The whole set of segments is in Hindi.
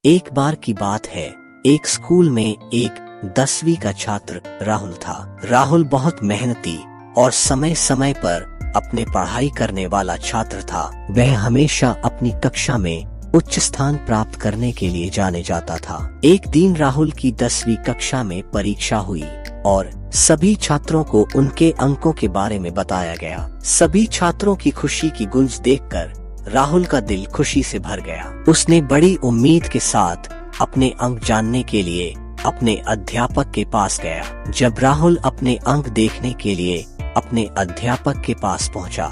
एक बार की बात है, एक स्कूल में एक 10वीं का छात्र राहुल था। राहुल बहुत मेहनती और समय समय पर अपने पढ़ाई करने वाला छात्र था। वह हमेशा अपनी कक्षा में उच्च स्थान प्राप्त करने के लिए जाने जाता था। एक दिन राहुल की 10वीं कक्षा में परीक्षा हुई और सभी छात्रों को उनके अंकों के बारे में बताया गया। सभी छात्रों की खुशी की गूंज देखकर राहुल का दिल खुशी से भर गया। उसने बड़ी उम्मीद के साथ अपने अंक जानने के लिए अपने अध्यापक के पास गया। जब राहुल अपने अंक देखने के लिए अपने अध्यापक के पास पहुंचा,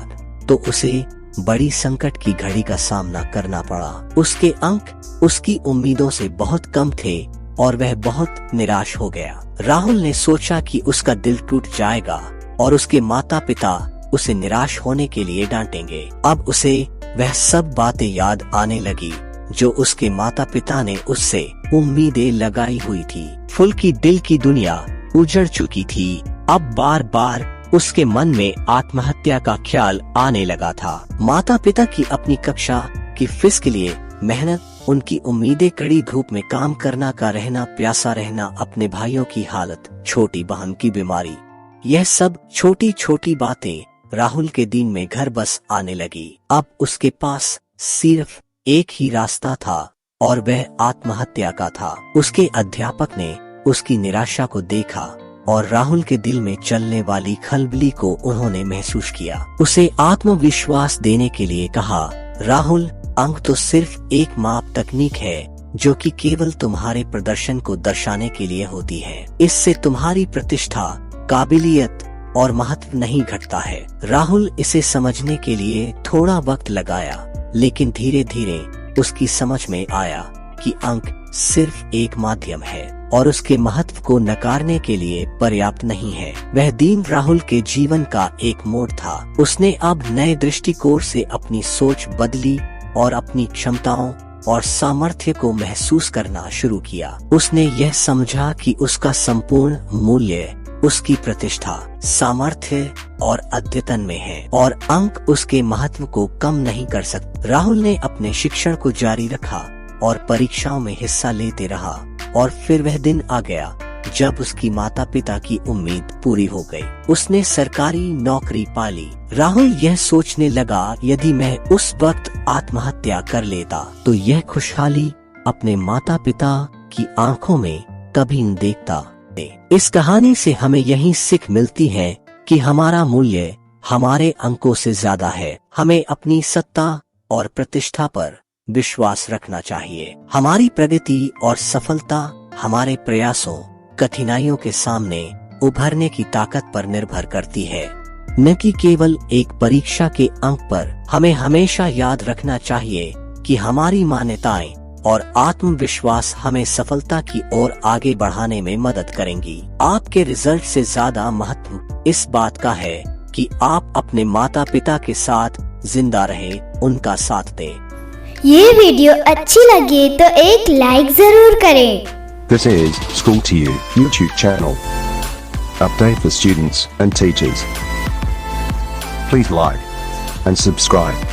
तो उसे बड़ी संकट की घड़ी का सामना करना पड़ा। उसके अंक उसकी उम्मीदों से बहुत कम थे और वह बहुत निराश हो गया। राहुल ने सोचा कि उसका दिल टूट जाएगा और उसके माता पिता उसे निराश होने के लिए डांटेंगे। अब उसे वह सब बातें याद आने लगी जो उसके माता पिता ने उससे उम्मीदें लगाई हुई थी। फुल की दिल की दुनिया उजड़ चुकी थी। अब बार बार उसके मन में आत्महत्या का ख्याल आने लगा था। माता पिता की अपनी कक्षा की फीस के लिए मेहनत, उनकी उम्मीदें, कड़ी धूप में काम करना का रहना, प्यासा रहना, अपने भाइयों की हालत, छोटी बहन की बीमारी, यह सब छोटी छोटी बातें राहुल के दिन में घर बस आने लगी। अब उसके पास सिर्फ एक ही रास्ता था और वह आत्महत्या का था। उसके अध्यापक ने उसकी निराशा को देखा और राहुल के दिल में चलने वाली खलबली को उन्होंने महसूस किया। उसे आत्मविश्वास देने के लिए कहा, राहुल, अंक तो सिर्फ एक माप तकनीक है जो कि केवल तुम्हारे प्रदर्शन को दर्शाने के लिए होती है। इससे तुम्हारी प्रतिष्ठा, काबिलियत और महत्व नहीं घटता है। राहुल इसे समझने के लिए थोड़ा वक्त लगाया, लेकिन धीरे धीरे उसकी समझ में आया कि अंक सिर्फ एक माध्यम है और उसके महत्व को नकारने के लिए पर्याप्त नहीं है। वह दिन राहुल के जीवन का एक मोड़ था। उसने अब नए दृष्टिकोण से अपनी सोच बदली और अपनी क्षमताओं और सामर्थ्य को महसूस करना शुरू किया। उसने यह समझा कि उसका संपूर्ण मूल्य उसकी प्रतिष्ठा, सामर्थ्य और अद्यतन में है और अंक उसके महत्व को कम नहीं कर सकते। राहुल ने अपने शिक्षण को जारी रखा और परीक्षाओं में हिस्सा लेते रहा और फिर वह दिन आ गया जब उसकी माता पिता की उम्मीद पूरी हो गई। उसने सरकारी नौकरी पा ली। राहुल यह सोचने लगा, यदि मैं उस वक्त आत्महत्या कर लेता तो यह खुशहाली अपने माता पिता की आंखों में कभी न देखता। इस कहानी से हमें यही सीख मिलती है कि हमारा मूल्य हमारे अंकों से ज्यादा है। हमें अपनी सत्ता और प्रतिष्ठा पर विश्वास रखना चाहिए। हमारी प्रगति और सफलता हमारे प्रयासों, कठिनाइयों के सामने उभरने की ताकत पर निर्भर करती है, न कि केवल एक परीक्षा के अंक पर। हमें हमेशा याद रखना चाहिए कि हमारी मान्यताएं और आत्मविश्वास हमें सफलता की ओर आगे बढ़ाने में मदद करेंगी। आपके रिजल्ट से ज्यादा महत्व इस बात का है कि आप अपने माता पिता के साथ जिंदा रहें, उनका साथ दें। ये वीडियो अच्छी लगे तो एक लाइक जरूर करें। This is School to You YouTube channel. Update for students and teachers. Please like and subscribe.